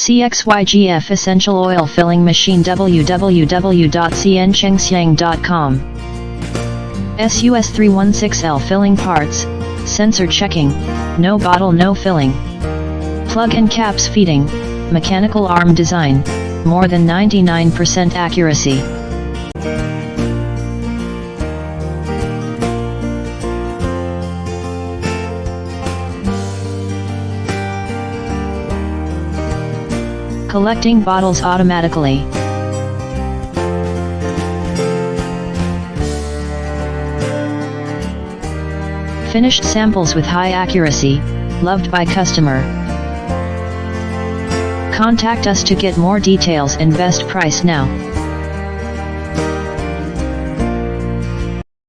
CXYGF Essential Oil Filling Machine www.cn.Chengxiang.com. SUS316L Filling Parts, Sensor Checking, No Bottle No Filling. Plug and Caps Feeding, Mechanical Arm Design, more than 99% accuracy. Collecting bottles automatically. Finished samples with high accuracy, loved by customer. Contact us to get more details and best price now.